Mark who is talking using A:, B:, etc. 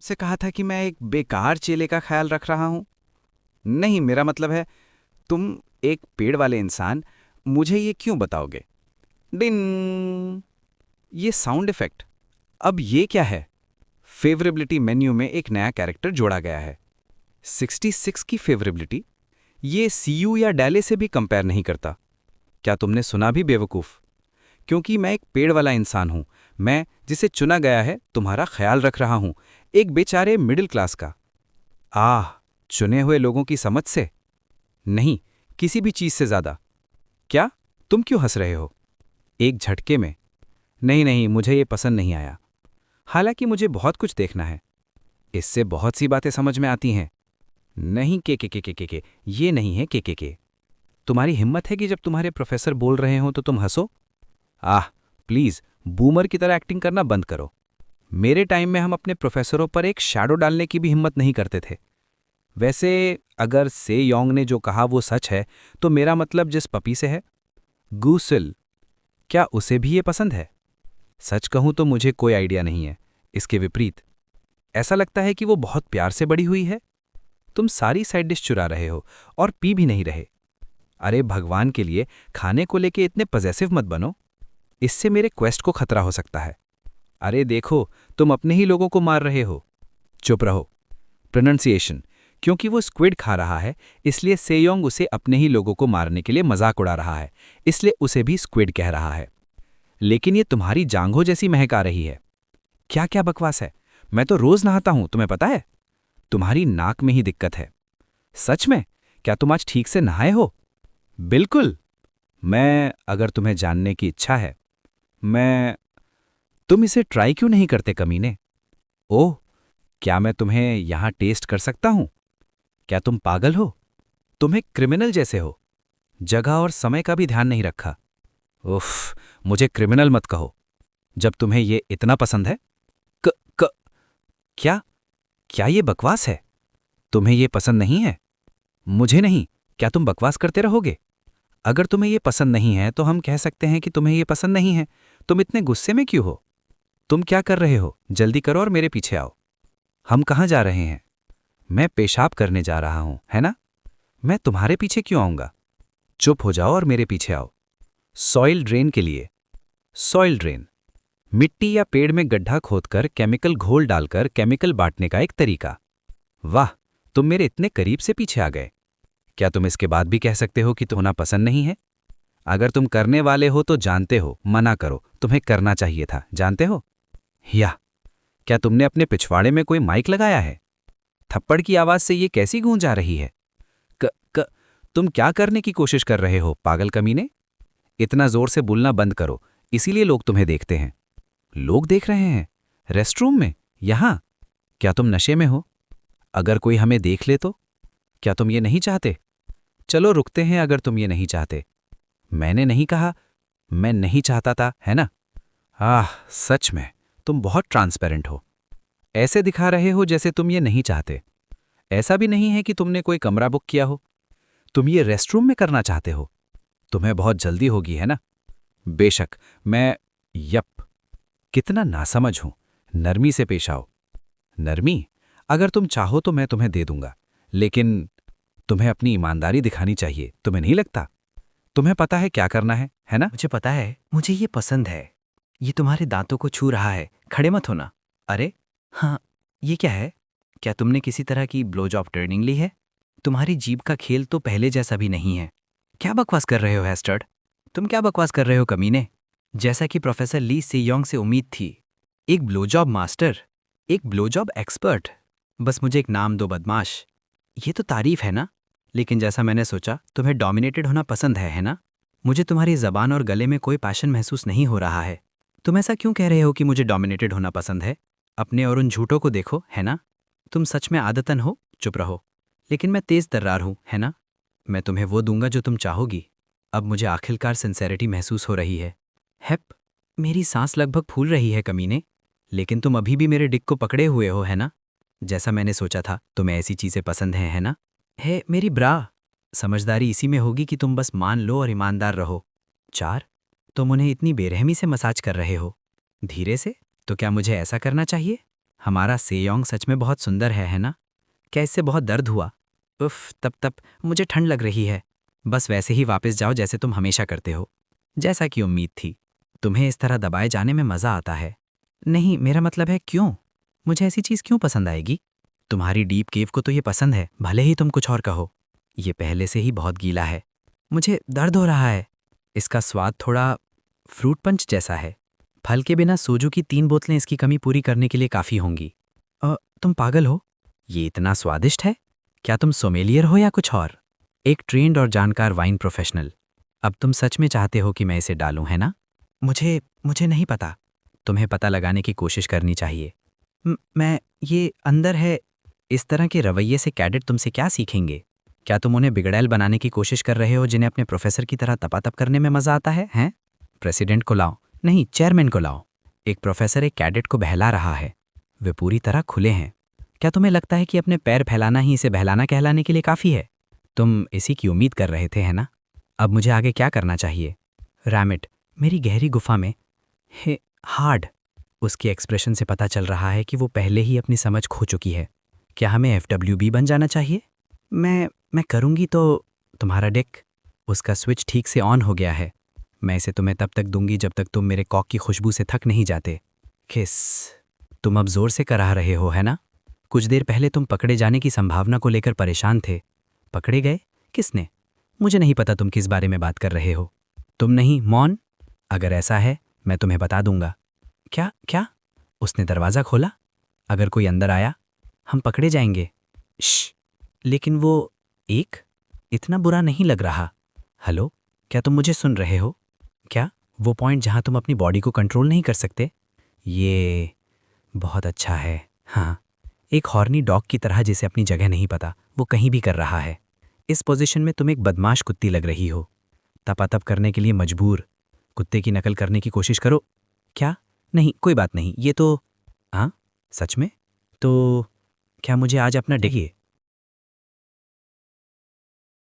A: से कहा था कि मैं एक बेकार चेले का ख्याल रख रहा हूं। नहीं, मेरा मतलब है, तुम एक पेड़ वाले इंसान, मुझे ये क्यों बताओगे? डिन। ये साउंड इफेक्ट, अब ये क्या है? फेवरेबिलिटी मेन्यू में एक नया कैरेक्टर जोड़ा गया है। 66 की फेवरेबिलिटी? ये सीयू या डैले से भी कंपेयर नहीं करता। क्या तुमने सुना भी, बेवकूफ? क्योंकि मैं एक पेड़ वाला इंसान हूं। मैं, जिसे चुना गया है, तुम्हारा ख्याल रख रहा हूं, एक बेचारे मिडिल क्लास का। आह, चुने हुए लोगों की समझ से? नहीं, किसी भी चीज से ज्यादा। क्या? तुम क्यों हंस रहे हो? एक झटके में। नहीं नहीं, मुझे ये पसंद नहीं आया। हालांकि मुझे बहुत कुछ देखना है। इससे बहुत सी बातें समझ में आती हैं। नहीं, के, ये नहीं है के। तुम्हारी हिम्मत है कि जब तुम्हारे प्रोफेसर बोल रहे हो तो तुम हंसो? आह, प्लीज, बूमर की तरह एक्टिंग करना बंद करो। मेरे टाइम में हम अपने प्रोफेसरों पर एक शैडो डालने की भी हिम्मत नहीं करते थे। वैसे, अगर से योंग ने जो कहा वो सच है, तो मेरा मतलब जिस पपी से है, गूसिल, क्या उसे भी ये पसंद है? सच कहूं तो मुझे कोई आइडिया नहीं है। इसके विपरीत, ऐसा लगता है कि वो बहुत प्यार से बड़ी हुई है। तुम सारी साइड डिश चुरा रहे हो और पी भी नहीं रहे। अरे भगवान के लिए, खाने को लेके इतने पजेसिव मत बनो। इससे मेरे क्वेस्ट को खतरा हो सकता है। अरे देखो, तुम अपने ही लोगों को मार रहे हो। चुप रहो। प्रोनंसिएशन। क्योंकि वो स्क्विड खा रहा है, इसलिए सेयोंग उसे अपने ही लोगों को मारने के लिए मजाक उड़ा रहा है, इसलिए उसे भी स्क्विड कह रहा है। लेकिन ये तुम्हारी जांघों जैसी महक आ रही है। क्या क्या बकवास है? मैं तो रोज नहाता हूं, तुम्हें पता है? तुम्हारी नाक में ही दिक्कत है। सच में? क्या तुम आज ठीक से नहाए हो? बिल्कुल। मैं, अगर तुम्हें जानने की इच्छा है, मैं। तुम इसे ट्राई क्यों नहीं करते, कमीने? ओह, क्या मैं तुम्हें यहां टेस्ट कर सकता हूं? क्या तुम पागल हो? तुम एक क्रिमिनल जैसे हो। जगह और समय का भी ध्यान नहीं रखा। उफ, मुझे क्रिमिनल मत कहो। जब तुम्हें ये इतना पसंद है। क, क, क्या? क्या ये बकवास है? तुम्हें ये पसंद नहीं है? मुझे नहीं। क्या तुम बकवास करते रहोगे? अगर तुम्हें ये पसंद नहीं है तो हम कह सकते हैं कि तुम्हें ये पसंद नहीं है। तुम इतने गुस्से में क्यों हो? तुम क्या कर रहे हो? जल्दी करो और मेरे पीछे आओ। हम कहाँ जा रहे हैं? मैं पेशाब करने जा रहा हूं, है ना? मैं तुम्हारे पीछे क्यों आऊंगा? चुप हो जाओ और मेरे पीछे आओ। सॉइल ड्रेन के लिए। सॉइल ड्रेन, मिट्टी या पेड़ में गड्ढा खोदकर केमिकल घोल डालकर केमिकल बांटने का एक तरीका। वाह, तुम मेरे इतने करीब से पीछे आ गए। क्या तुम इसके बाद भी कह सकते हो कि तुम्हें होना पसंद नहीं है? अगर तुम करने वाले हो तो जानते हो, मना करो, तुम्हें करना चाहिए था, जानते हो? या क्या तुमने अपने पिछवाड़े में कोई माइक लगाया है? थप्पड़ की आवाज से ये कैसी गूंज आ रही है? क, क, तुम क्या करने की कोशिश कर रहे हो, पागल कमीने? इतना जोर से बोलना बंद करो, इसीलिए लोग तुम्हें देखते हैं। लोग देख रहे हैं? रेस्टरूम में? यहां? क्या तुम नशे में हो? अगर कोई हमें देख ले तो? क्या तुम ये नहीं चाहते? चलो रुकते हैं अगर तुम ये नहीं चाहते। मैंने नहीं कहा। मैं नहीं चाहता था, है ना? आह, सच में, तुम बहुत ट्रांसपेरेंट हो। ऐसे दिखा रहे हो जैसे तुम ये नहीं चाहते। ऐसा भी नहीं है कि तुमने कोई कमरा बुक किया हो। तुम ये रेस्टरूम में करना चाहते हो। तुम्हें बहुत जल्दी होगी, है ना? बेशक, मैं। यप। कितना नासमझ हूं। नरमी से पेश आओ। नरमी? अगर तुम चाहो तो मैं तुम्हें दे दूंगा, लेकिन तुम्हें अपनी ईमानदारी दिखानी चाहिए, तुम्हें नहीं लगता? तुम्हें पता है क्या करना है ना?
B: मुझे पता है, मुझे ये पसंद है। ये तुम्हारे दांतों को छू रहा है, खड़े मत होना। अरे हाँ, ये क्या है? क्या तुमने किसी तरह की ब्लो जॉब ट्रेनिंग ली है? तुम्हारी जीभ का खेल तो पहले जैसा भी नहीं है। क्या बकवास कर रहे हो हेस्टर्ड? तुम क्या बकवास कर रहे हो कमीने? जैसा कि प्रोफेसर ली से योंग से उम्मीद थी। एक ब्लो जॉब मास्टर, एक ब्लो जॉब एक्सपर्ट। बस मुझे एक नाम दो, बदमाश। ये तो तारीफ है ना? लेकिन जैसा मैंने सोचा, तुम्हें डोमिनेटेड होना पसंद है ना? मुझे तुम्हारी ज़बान और गले में कोई पैशन महसूस नहीं हो रहा है। तुम ऐसा क्यों कह रहे हो कि मुझे डोमिनेटेड होना पसंद है? अपने और उन झूठों को देखो, है ना? तुम सच में आदतन हो, चुप रहो। लेकिन मैं तेज तर्रार हूं, है ना? मैं तुम्हें वो दूंगा जो तुम चाहोगी। अब मुझे आखिरकार सिंसेरिटी महसूस हो रही है। हेप, मेरी सांस लगभग फूल रही है कमीने। लेकिन तुम अभी भी मेरे डिक को पकड़े हुए हो, है ना? जैसा मैंने सोचा था, तुम्हें ऐसी चीज़ें पसंद हैं, है ना? है मेरी ब्रा। समझदारी इसी में होगी कि तुम बस मान लो और ईमानदार रहो। 4, तुम उन्हें इतनी बेरहमी से मसाज कर रहे हो। धीरे से? तो क्या मुझे ऐसा करना चाहिए? हमारा सेयोंग सच में बहुत सुंदर है ना? क्या इससे बहुत दर्द हुआ? उफ, तब मुझे ठंड लग रही है। बस वैसे ही वापस जाओ जैसे तुम हमेशा करते हो। जैसा कि उम्मीद थी। तुम्हें इस तरह दबाए जाने में मज़ा आता है। नहीं, मेरा मतलब है क्यों? मुझे ऐसी चीज़ क्यों पसंद आएगी? तुम्हारी डीप केव को तो ये पसंद है, भले ही तुम कुछ और कहो। ये पहले से ही बहुत गीला है। मुझे दर्द हो रहा है। इसका स्वाद थोड़ा फ्रूट पंच जैसा है। फल के बिना सोजू की 3 बोतलें इसकी कमी पूरी करने के लिए काफ़ी होंगी। तुम पागल हो? ये इतना स्वादिष्ट है? क्या तुम सोमेलियर हो या कुछ और? एक ट्रेंड और जानकार वाइन प्रोफेशनल। अब तुम सच में चाहते हो कि मैं इसे डालूं, है ना? मुझे नहीं पता। तुम्हें पता लगाने की कोशिश करनी चाहिए। मैं ये अंदर है। इस तरह के रवैये से कैडेट तुमसे क्या सीखेंगे? क्या तुम उन्हें बिगड़ैल बनाने की कोशिश कर रहे हो जिन्हें अपने प्रोफेसर की तरह तपातप करने में मजा आता है, हैं? प्रेसिडेंट को लाओ, नहीं चेयरमैन को लाओ। एक प्रोफेसर एक कैडेट को बहला रहा है। वे पूरी तरह खुले हैं। क्या तुम्हें लगता है कि अपने पैर फैलाना ही इसे बहलाना कहलाने के लिए काफ़ी है? तुम इसी की उम्मीद कर रहे थे, है ना? अब मुझे आगे क्या करना चाहिए? रैमिट, मेरी गहरी गुफा में हे हार्ड। उसके एक्सप्रेशन से पता चल रहा है कि वो पहले ही अपनी समझ खो चुकी है। क्या हमें FWB बन जाना चाहिए? मैं करूँगी तो। तुम्हारा डेक, उसका स्विच ठीक से ऑन हो गया है। मैं इसे तुम्हें तब तक दूंगी जब तक तुम मेरे कॉक की खुशबू से थक नहीं जाते। किस, तुम अब जोर से कराह रहे हो, है ना? कुछ देर पहले तुम पकड़े जाने की संभावना को लेकर परेशान थे। पकड़े गए? किसने? मुझे नहीं पता तुम किस बारे में बात कर रहे हो। तुम नहीं, मॉन? अगर ऐसा है, मैं तुम्हें बता दूंगा। क्या क्या? उसने दरवाज़ा खोला? अगर कोई अंदर आया, हम पकड़े जाएंगे। श्श, लेकिन वो एक इतना बुरा नहीं लग रहा। हेलो, क्या तुम मुझे सुन रहे हो? क्या वो पॉइंट जहां तुम अपनी बॉडी को कंट्रोल नहीं कर सकते? ये बहुत अच्छा है। हाँ, एक हॉर्नी डॉग की तरह जिसे अपनी जगह नहीं पता, वो कहीं भी कर रहा है। इस पोजीशन में तुम एक बदमाश कुत्ती लग रही हो, तपातप करने के लिए मजबूर। कुत्ते की नकल करने की कोशिश करो। क्या? नहीं, कोई बात नहीं, ये तो। हाँ, सच में? तो क्या मुझे आज अपना देखिए